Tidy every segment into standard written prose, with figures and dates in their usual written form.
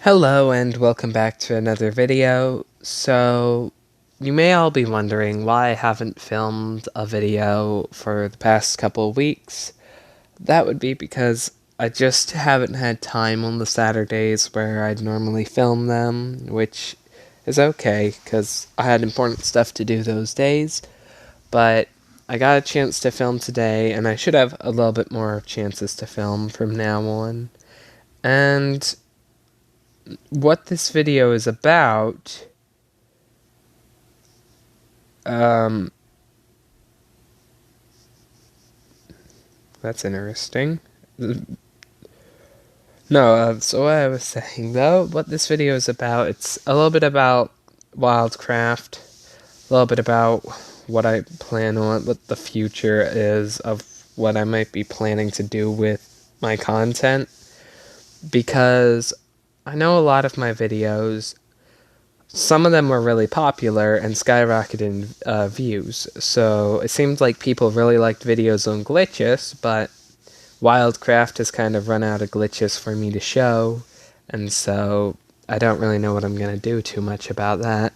Hello and welcome back to another video. So, you may all be wondering why I haven't filmed a video for the past couple of weeks. That would be because I just haven't had time on the Saturdays where I'd normally film them, which is okay because I had important stuff to do those days. But I got a chance to film today, and I should have a little bit more chances to film from now on. And what this video is about, um, that's interesting. No, so what I was saying though, what this video is about, it's a little bit about Wildcraft, a little bit about what I plan on, what the future is of what I might be planning to do with my content, because I know a lot of my videos, some of them were really popular and skyrocketed in views, so it seemed like people really liked videos on glitches, but Wildcraft has kind of run out of glitches for me to show, and so I don't really know what I'm going to do too much about that.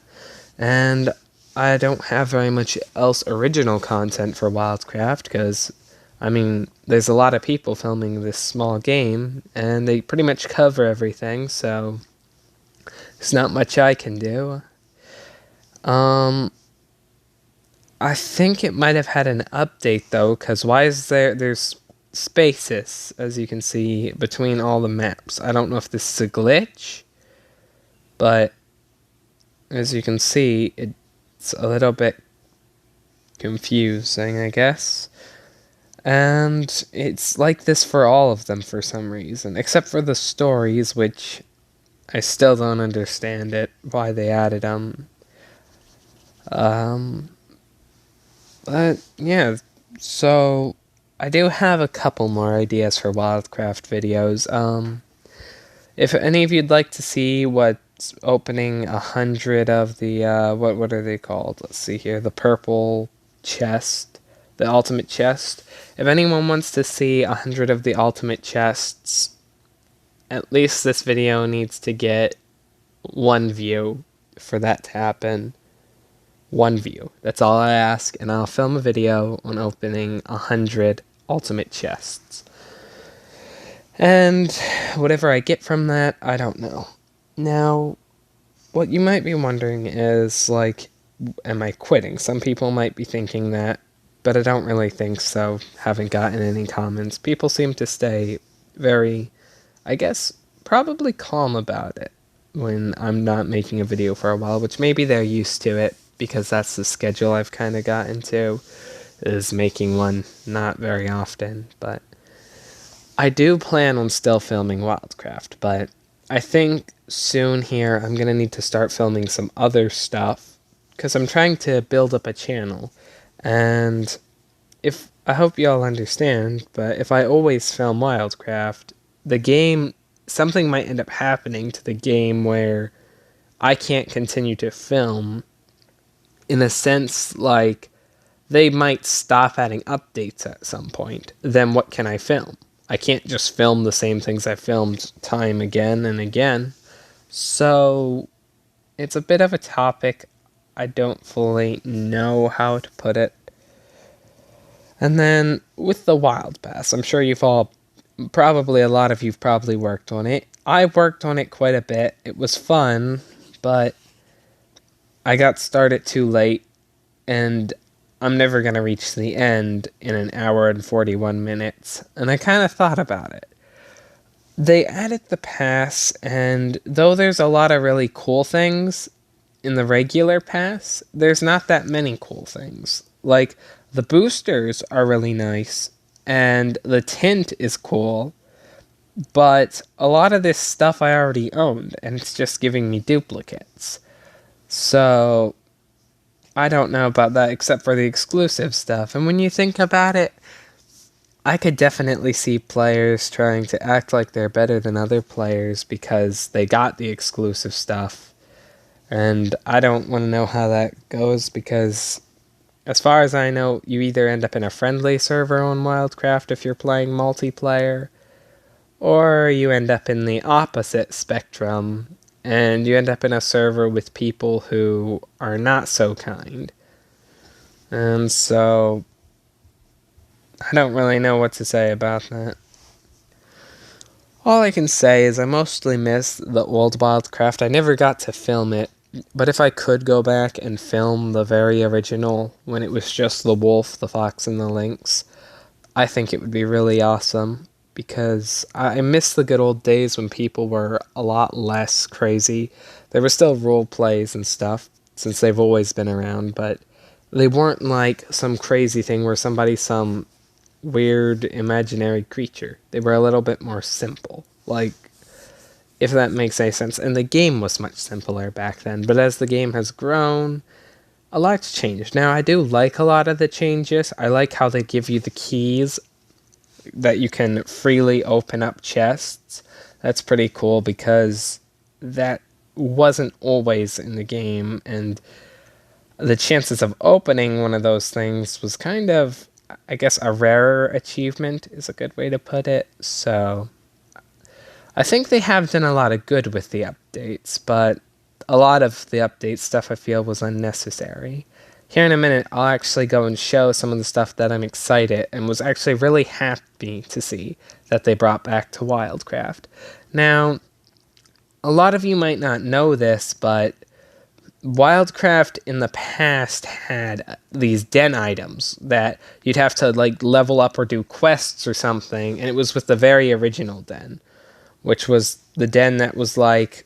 And I don't have very much else original content for Wildcraft, because, I mean, there's a lot of people filming this small game, and they pretty much cover everything, so there's not much I can do. I think it might have had an update though, because why is there's spaces, as you can see, between all the maps. I don't know if this is a glitch, but as you can see, it's a little bit confusing, I guess. And it's like this for all of them for some reason, except for the stories, which I still don't understand why they added them. But yeah, so I do have a couple more ideas for Wildcraft videos. If any of you'd like to see what's opening 100 of the, what are they called? Let's see here, the purple chest, the ultimate chest. If anyone wants to see 100 of the ultimate chests, at least this video needs to get 1 view for that to happen. 1 view. That's all I ask, and I'll film a video on opening 100 ultimate chests. And whatever I get from that, I don't know. Now, what you might be wondering is, like, am I quitting? Some people might be thinking that, but I don't really think so. Haven't gotten any comments. People seem to stay very, I guess, probably calm about it when I'm not making a video for a while, which maybe they're used to it, because that's the schedule I've kind of got into, is making one not very often. But I do plan on still filming Wildcraft, but I think soon here I'm going to need to start filming some other stuff, because I'm trying to build up a channel. And if I hope you all understand, but if I always film Wildcraft, the game, something might end up happening to the game where I can't continue to film. In a sense, like, they might stop adding updates at some point. Then what can I film? I can't just film the same things I filmed time again and again. So, it's a bit of a topic. I don't fully know how to put it. And then, with the Wild Pass, I'm sure you've all, probably a lot of you've probably worked on it. I worked on it quite a bit. It was fun, but I got started too late, and I'm never going to reach the end in an hour and 41 minutes, and I kind of thought about it. They added the pass, and though there's a lot of really cool things in the regular pass, there's not that many cool things. Like, the boosters are really nice, and the tint is cool, but a lot of this stuff I already owned, and it's just giving me duplicates. So, I don't know about that except for the exclusive stuff. And when you think about it, I could definitely see players trying to act like they're better than other players because they got the exclusive stuff. And I don't want to know how that goes, because as far as I know, you either end up in a friendly server on Wildcraft if you're playing multiplayer, or you end up in the opposite spectrum, and you end up in a server with people who are not so kind. And so, I don't really know what to say about that. All I can say is I mostly miss the old Wildcraft. I never got to film it, but if I could go back and film the very original, when it was just the wolf, the fox, and the lynx, I think it would be really awesome, because I miss the good old days when people were a lot less crazy. There were still role plays and stuff, since they've always been around, but they weren't like some crazy thing where somebody's some weird imaginary creature. They were a little bit more simple, like, if that makes any sense. And the game was much simpler back then, but as the game has grown, a lot's changed. Now, I do like a lot of the changes. I like how they give you the keys that you can freely open up chests. That's pretty cool, because that wasn't always in the game, and the chances of opening one of those things was kind of, I guess, a rarer achievement is a good way to put it. So I think they have done a lot of good with the updates, but a lot of the update stuff I feel was unnecessary. Here in a minute, I'll actually go and show some of the stuff that I'm excited and was actually really happy to see that they brought back to Wildcraft. Now, a lot of you might not know this, but Wildcraft in the past had these den items that you'd have to like level up or do quests or something, and it was with the very original den, which was the den that was like,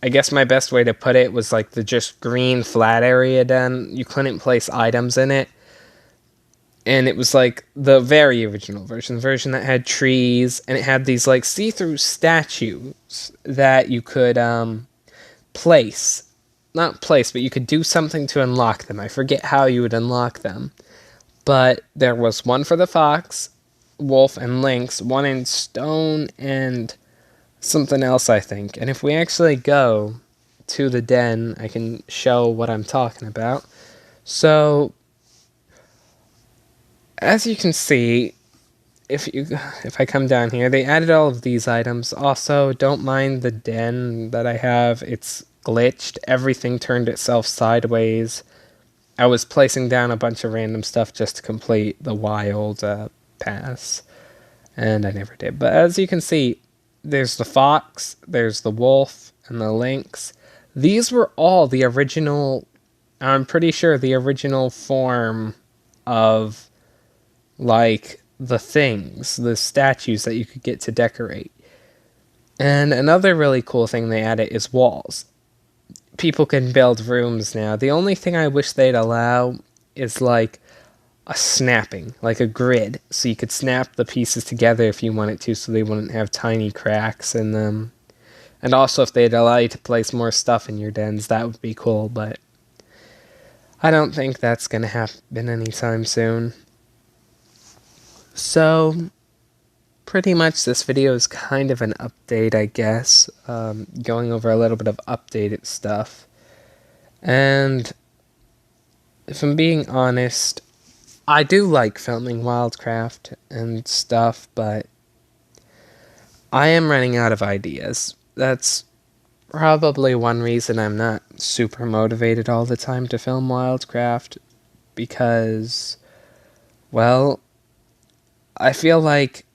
I guess my best way to put it was like the just green flat area den. You couldn't place items in it, and it was like the very original version, the version that had trees, and it had these like see-through statues that you could place. Not place, but you could do something to unlock them. I forget how you would unlock them. But there was one for the fox, wolf, and lynx, one in stone, and something else, I think. And if we actually go to the den, I can show what I'm talking about. So, as you can see, if I come down here, they added all of these items. Also, don't mind the den that I have. It's glitched. Everything turned itself sideways. I was placing down a bunch of random stuff just to complete the wild pass, and I never did. But as you can see, there's the fox, there's the wolf, and the lynx. These were all the original, I'm pretty sure the original form of, like, the things, the statues that you could get to decorate. And another really cool thing they added is walls. People can build rooms now. The only thing I wish they'd allow is like a snapping, like a grid, so you could snap the pieces together if you wanted to, so they wouldn't have tiny cracks in them. And also, if they'd allow you to place more stuff in your dens, that would be cool, but I don't think that's going to happen anytime soon. So, pretty much this video is kind of an update, I guess, going over a little bit of updated stuff. And if I'm being honest, I do like filming Wildcraft and stuff, but I am running out of ideas. That's probably one reason I'm not super motivated all the time to film Wildcraft, because, well, I feel like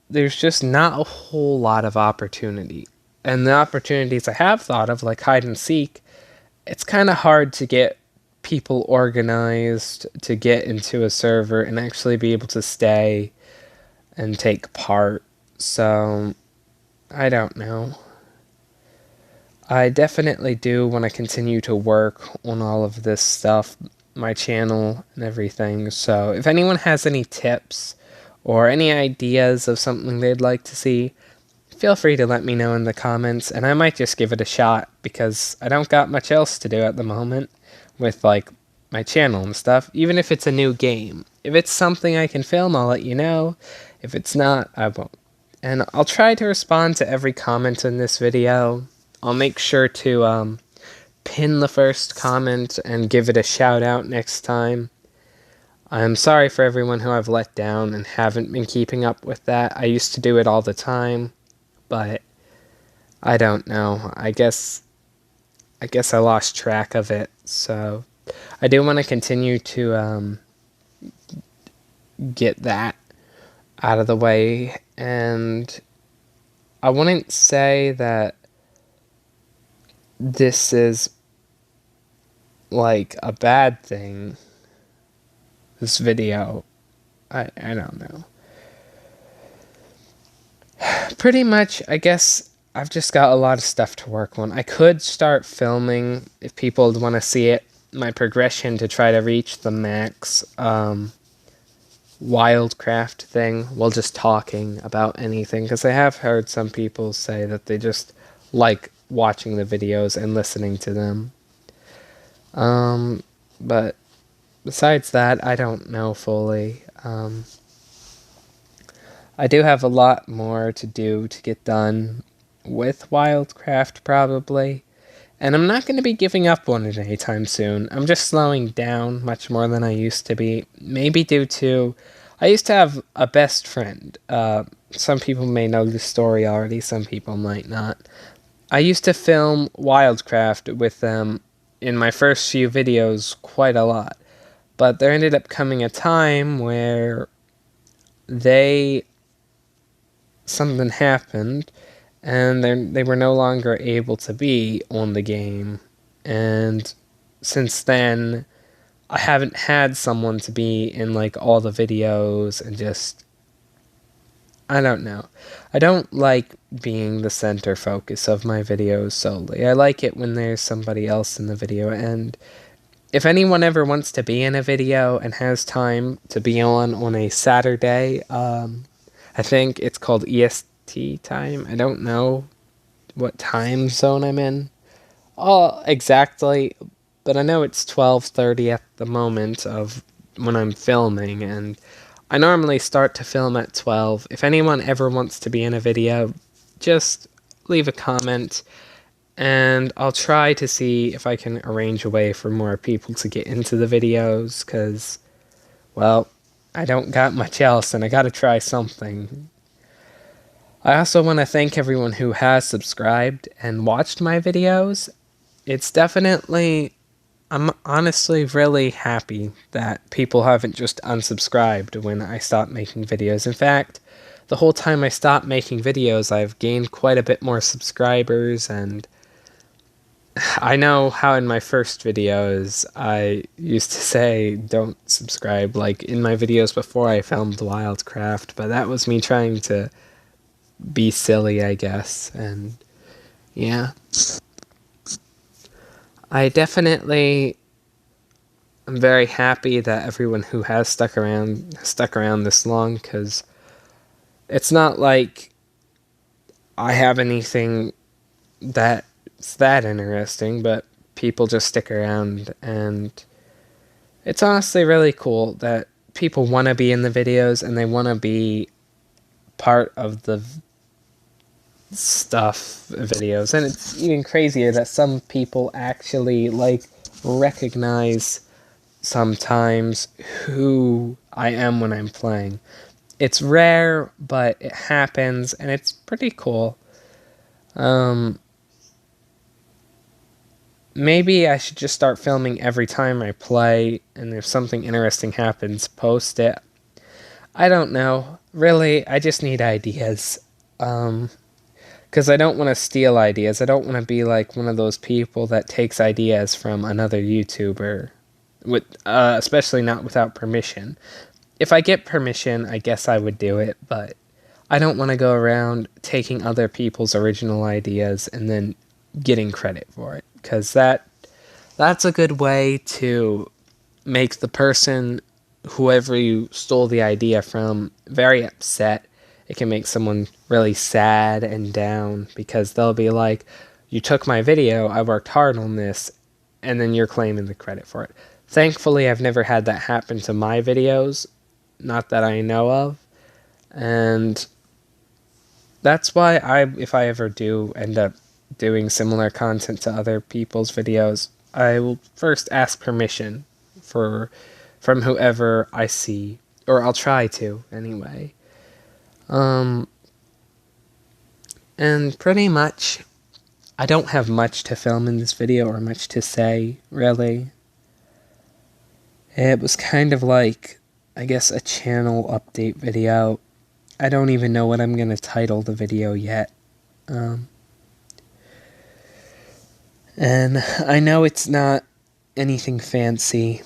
there's just not a whole lot of opportunity. And the opportunities I have thought of, like hide and seek, it's kind of hard to get people organized to get into a server and actually be able to stay and take part. So, I don't know. I definitely do want to continue to work on all of this stuff, my channel and everything. So, if anyone has any tips or any ideas of something they'd like to see, feel free to let me know in the comments, and I might just give it a shot, because I don't got much else to do at the moment with, like, my channel and stuff, even if it's a new game. If it's something I can film, I'll let you know. If it's not, I won't. And I'll try to respond to every comment in this video. I'll make sure to pin the first comment and give it a shout out next time. I'm sorry for everyone who I've let down and haven't been keeping up with that. I used to do it all the time, but I don't know. I guess I lost track of it. So I do want to continue to get that out of the way, and I wouldn't say that this is like a bad thing. This video, I don't know. Pretty much, I guess I've just got a lot of stuff to work on. I could start filming if people want to see it. My progression to try to reach the max wildcraft thing while just talking about anything, because I have heard some people say that they just like watching the videos and listening to them. But besides that, I don't know fully. I do have a lot more to do to get done with wildcraft probably, and I'm not going to be giving up on it anytime soon. I'm just slowing down much more than I used to be. Maybe due to, I used to have a best friend. Some people may know the story already, some people might not. I used to film wildcraft with them in my first few videos quite a lot. But there ended up coming a time where something happened, and they were no longer able to be on the game. And since then, I haven't had someone to be in like all the videos, and just, I don't know. I don't like being the center focus of my videos solely. I like it when there's somebody else in the video, and if anyone ever wants to be in a video and has time to be on a Saturday, I think it's called EST time. I don't know what time zone I'm in. Oh, exactly, but I know it's 12:30 at the moment of when I'm filming, and I normally start to film at 12. If anyone ever wants to be in a video, just leave a comment, and I'll try to see if I can arrange a way for more people to get into the videos, because, well, I don't got much else, and I gotta try something. I also want to thank everyone who has subscribed and watched my videos. It's definitely, I'm honestly really happy that people haven't just unsubscribed when I stopped making videos. In fact, the whole time I stopped making videos, I've gained quite a bit more subscribers, and I know how in my first videos I used to say don't subscribe, like in my videos before I filmed Wildcraft, but that was me trying to be silly, I guess, and yeah. I definitely am very happy that everyone who has stuck around this long, because it's not like I have anything that's that interesting, but people just stick around, and it's honestly really cool that people want to be in the videos and they want to be part of the videos, and it's even crazier that some people actually like recognize sometimes who I am when I'm playing. It's rare, but it happens, and it's pretty cool. Maybe I should just start filming every time I play, and if something interesting happens, post it. I don't know. Really, I just need ideas. Because I don't want to steal ideas. I don't want to be like one of those people that takes ideas from another YouTuber, especially not without permission. If I get permission, I guess I would do it, but I don't want to go around taking other people's original ideas and then getting credit for it, because that's a good way to make the person, whoever you stole the idea from, very upset. It can make someone really sad and down, because they'll be like, you took my video, I worked hard on this, and then you're claiming the credit for it. Thankfully, I've never had that happen to my videos, not that I know of, and that's why if I ever do end up doing similar content to other people's videos, I will first ask permission for from whoever I see, or I'll try to anyway. And pretty much, I don't have much to film in this video or much to say, really. It was kind of like, I guess, a channel update video. I don't even know what I'm going to title the video yet. And I know it's not anything fancy.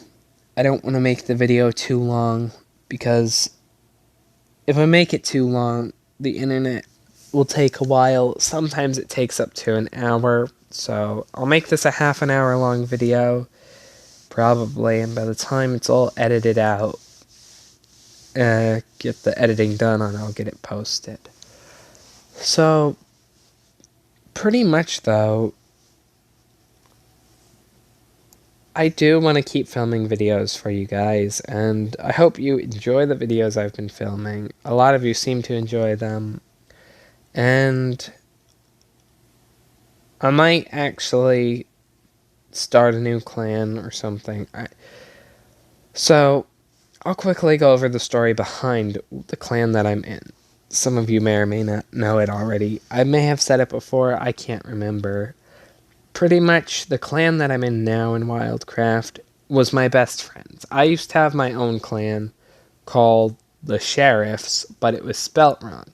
I don't want to make the video too long, because if I make it too long, the internet will take a while. Sometimes it takes up to an hour, so I'll make this a half an hour long video, probably, and by the time it's all edited out, get the editing done and I'll get it posted. So, pretty much though, I do want to keep filming videos for you guys, and I hope you enjoy the videos I've been filming. A lot of you seem to enjoy them, and I might actually start a new clan or something. So, I'll quickly go over the story behind the clan that I'm in. Some of you may or may not know it already. I may have said it before, I can't remember. Pretty much, the clan that I'm in now in Wildcraft was my best friends. I used to have my own clan called the Sheriffs, but it was spelt wrong.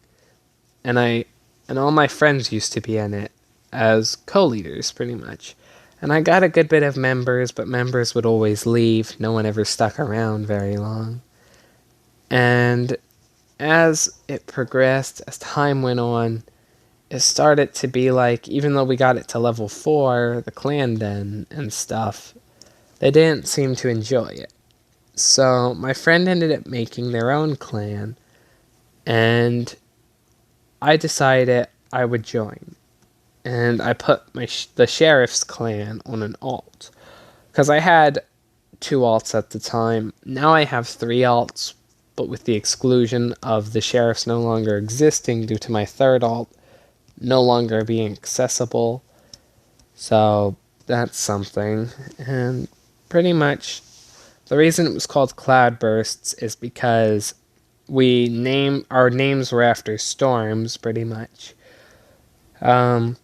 And all my friends used to be in it as co-leaders, pretty much. And I got a good bit of members, but members would always leave. No one ever stuck around very long. And as it progressed, as time went on, it started to be like, even though we got it to level 4, the clan den and stuff, they didn't seem to enjoy it. So my friend ended up making their own clan, and I decided I would join. And I put the Sheriff's clan on an alt, because I had 2 alts at the time. Now I have 3 alts, but with the exclusion of the Sheriffs no longer existing due to my 3rd alt no longer being accessible. So that's something. And pretty much the reason it was called Cloudbursts is because our names were after storms, pretty much. And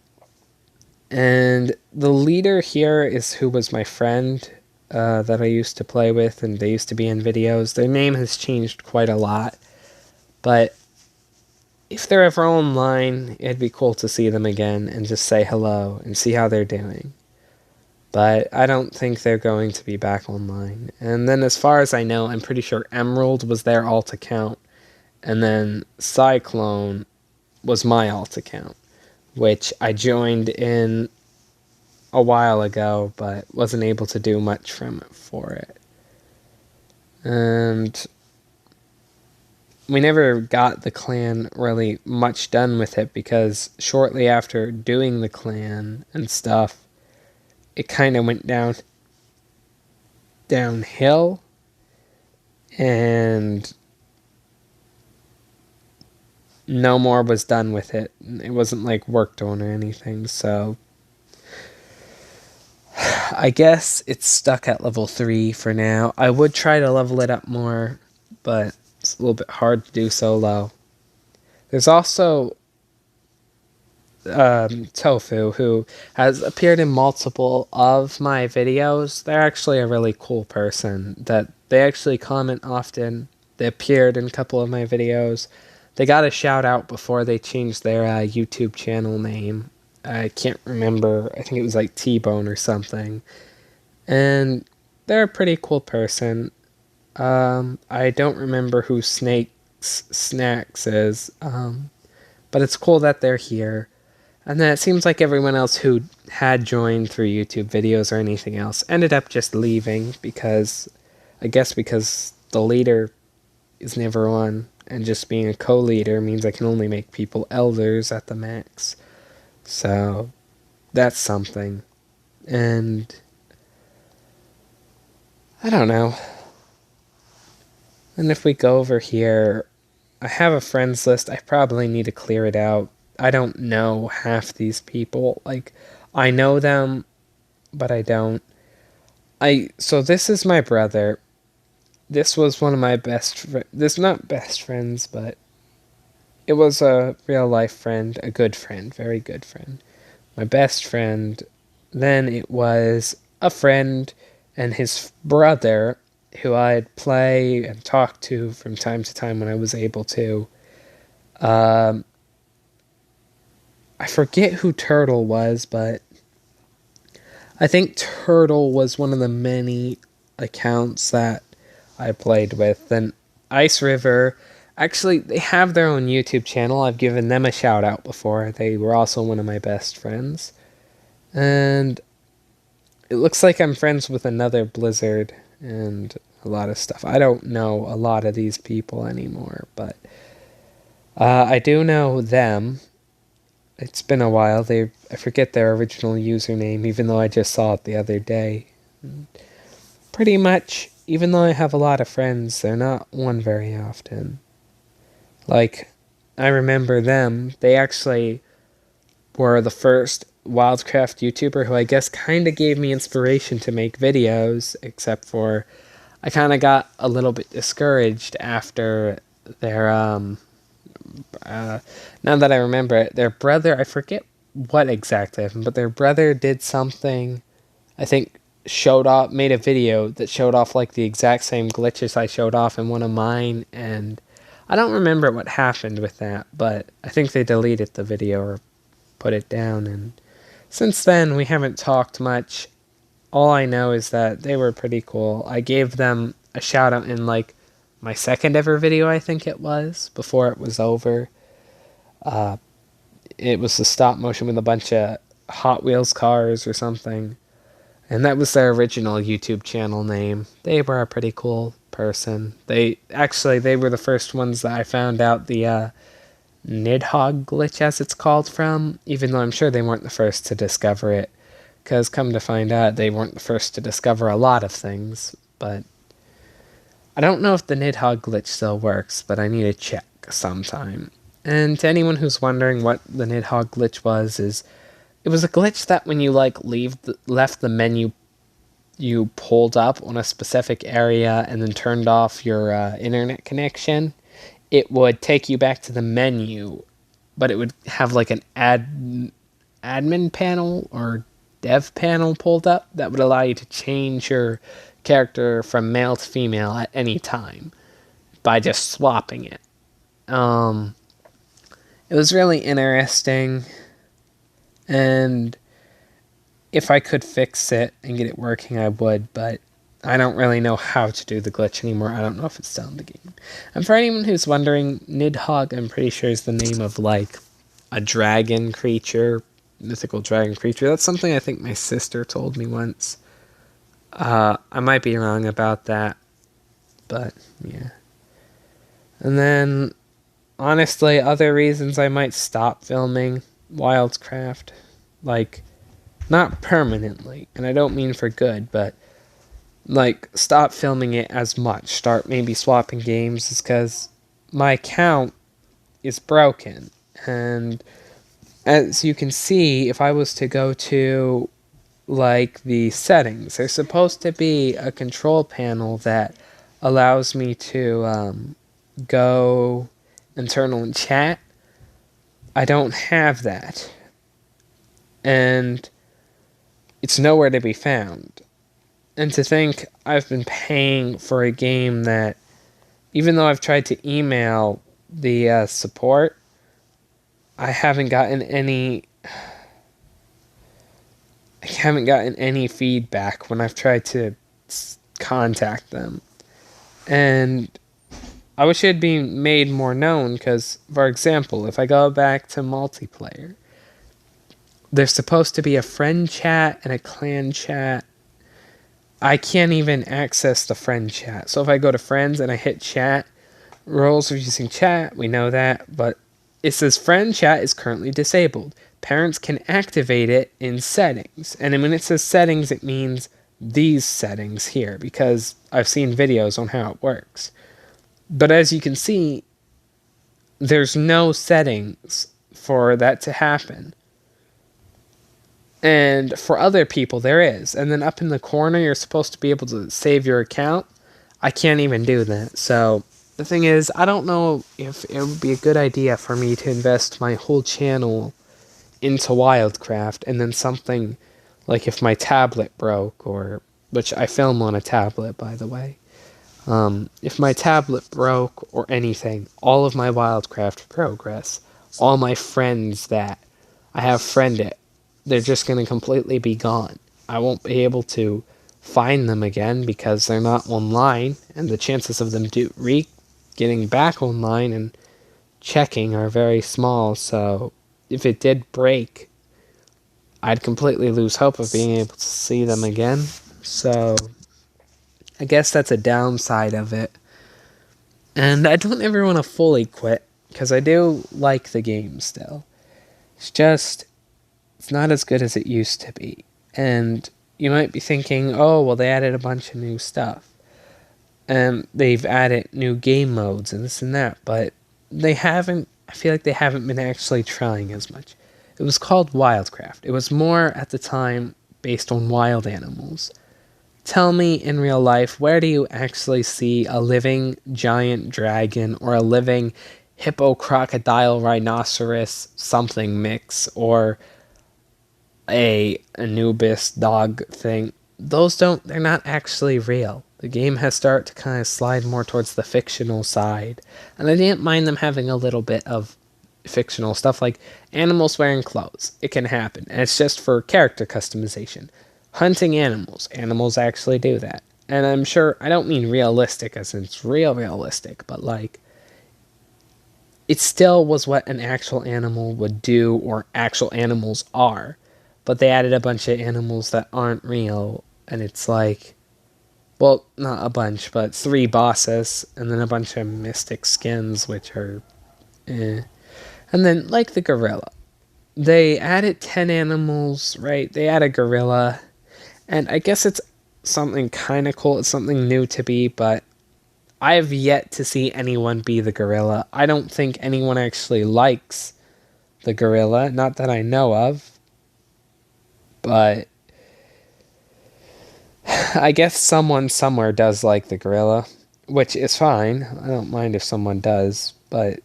the leader here is who was my friend that I used to play with, and they used to be in videos. Their name has changed quite a lot, but if they're ever online, it'd be cool to see them again and just say hello and see how they're doing. But I don't think they're going to be back online. And then as far as I know, I'm pretty sure Emerald was their alt account, and then Cyclone was my alt account, which I joined in a while ago, but wasn't able to do much for it. And we never got the clan really much done with it, because shortly after doing the clan and stuff, it kind of went downhill, and no more was done with it. It wasn't like worked on or anything, so I guess it's stuck at level 3 for now. I would try to level it up more, but it's a little bit hard to do so low. There's also Tofu, who has appeared in multiple of my videos. They're actually a really cool person. That they actually comment often. They appeared in a couple of my videos. They got a shout out before they changed their YouTube channel name. I can't remember. I think it was like T-Bone or something. And they're a pretty cool person. I don't remember who Snacks is, but it's cool that they're here. And then it seems like everyone else who had joined through YouTube videos or anything else ended up just leaving, because the leader is never on, and just being a co-leader means I can only make people elders at the max. So that's something. And I don't know. And if we go over here, I have a friends list. I probably need to clear it out. I don't know half these people. Like, I know them, but I don't. So this is my brother. this was one of my this not best friends, but it was a real life friend, a good friend, very good friend. My best friend, then it was a friend and his brother who I'd play and talk to from time to time when I was able to. Um, I forget who Turtle was, but I think Turtle was one of the many accounts that I played with. Then Ice River, actually, they have their own YouTube channel. I've given them a shout out before. They were also one of my best friends. And it looks like I'm friends with another Blizzard and a lot of stuff. I don't know a lot of these people anymore, but I do know them. It's been a while. I forget their original username, even though I just saw it the other day. Pretty much, even though I have a lot of friends, they're not one very often. Like, I remember them. They actually were the first Wildcraft YouTuber who I guess kind of gave me inspiration to make videos, except for I kind of got a little bit discouraged after their now that I remember it, their brother, I forget what exactly happened, but their brother did something, I think, made a video that showed off like the exact same glitches I showed off in one of mine, and I don't remember what happened with that, but I think they deleted the video or put it down, and since then we haven't talked much. All I know is that they were pretty cool. I gave them a shout out in like my second ever video, I think it was, before it was over. It was the stop motion with a bunch of Hot Wheels cars or something. And that was their original YouTube channel name. They were a pretty cool person. They were the first ones that I found out the Nidhogg glitch, as it's called, from, even though I'm sure they weren't the first to discover it. Because come to find out, they weren't the first to discover a lot of things. But I don't know if the Nidhogg glitch still works, but I need to check sometime. And to anyone who's wondering what the Nidhogg glitch was, it was a glitch that when you like left the menu you pulled up on a specific area and then turned off your internet connection, it would take you back to the menu, but it would have like an admin panel or dev panel pulled up that would allow you to change your character from male to female at any time by just swapping it. It was really interesting, and if I could fix it and get it working, I would, but I don't really know how to do the glitch anymore. I don't know if it's still in the game. And for anyone who's wondering, Nidhogg, I'm pretty sure is the name of, like, a dragon creature, mythical dragon creature. That's something I think my sister told me once. I might be wrong about that, but, yeah. And then, honestly, other reasons I might stop filming Wildcraft, like, not permanently, and I don't mean for good, but like stop filming it as much, start maybe swapping games, is because my account is broken. And as you can see, if I was to go to like the settings, there's supposed to be a control panel that allows me to go internal and chat. I don't have that, and it's nowhere to be found. And to think I've been paying for a game that, even though I've tried to email the support, I haven't gotten any feedback when I've tried to contact them. And I wish it had been made more known, because, for example, if I go back to multiplayer, there's supposed to be a friend chat and a clan chat. I can't even access the friend chat. So if I go to friends and I hit chat, rules of using chat, we know that, but it says friend chat is currently disabled. Parents can activate it in settings. And then when it says settings, it means these settings here, because I've seen videos on how it works. But as you can see, there's no settings for that to happen. And for other people, there is. And then up in the corner, you're supposed to be able to save your account. I can't even do that. So the thing is, I don't know if it would be a good idea for me to invest my whole channel into Wildcraft, and then something like if my tablet broke, or which I film on a tablet, by the way. If my tablet broke or anything, all of my Wildcraft progress, all my friends that I have friended, they're just going to completely be gone. I won't be able to find them again because they're not online, and the chances of them getting back online and checking are very small. So if it did break, I'd completely lose hope of being able to see them again. So I guess that's a downside of it. And I don't ever want to fully quit, because I do like the game still. It's just, it's not as good as it used to be. And you might be thinking, oh, well, they added a bunch of new stuff. And they've added new game modes and this and that, but they haven't, I feel like they haven't been actually trying as much. It was called Wildcraft. It was more, at the time, based on wild animals. Tell me, in real life, where do you actually see a living giant dragon or a living hippo crocodile rhinoceros something mix, or a Anubis dog thing? They're not actually real. The game has started to kind of slide more towards the fictional side, and I didn't mind them having a little bit of fictional stuff like animals wearing clothes. It can happen, and it's just for character customization. Hunting animals actually do that. And I'm sure, I don't mean realistic as in it's realistic, but like, it still was what an actual animal would do, or actual animals are. But they added a bunch of animals that aren't real, and it's like, well, not a bunch, but 3 bosses, and then a bunch of mystic skins, which are eh. And then, like the gorilla. They added 10 animals, right? They added gorilla, and I guess it's something kind of cool. It's something new to be, but I have yet to see anyone be the gorilla. I don't think anyone actually likes the gorilla, not that I know of. But I guess someone somewhere does like the gorilla, which is fine. I don't mind if someone does, but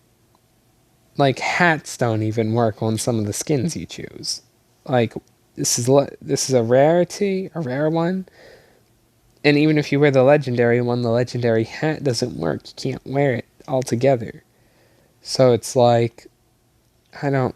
like hats don't even work on some of the skins you choose. Like this is a rarity, a rare one. And even if you wear the legendary one, the legendary hat doesn't work. You can't wear it altogether. So it's like, I don't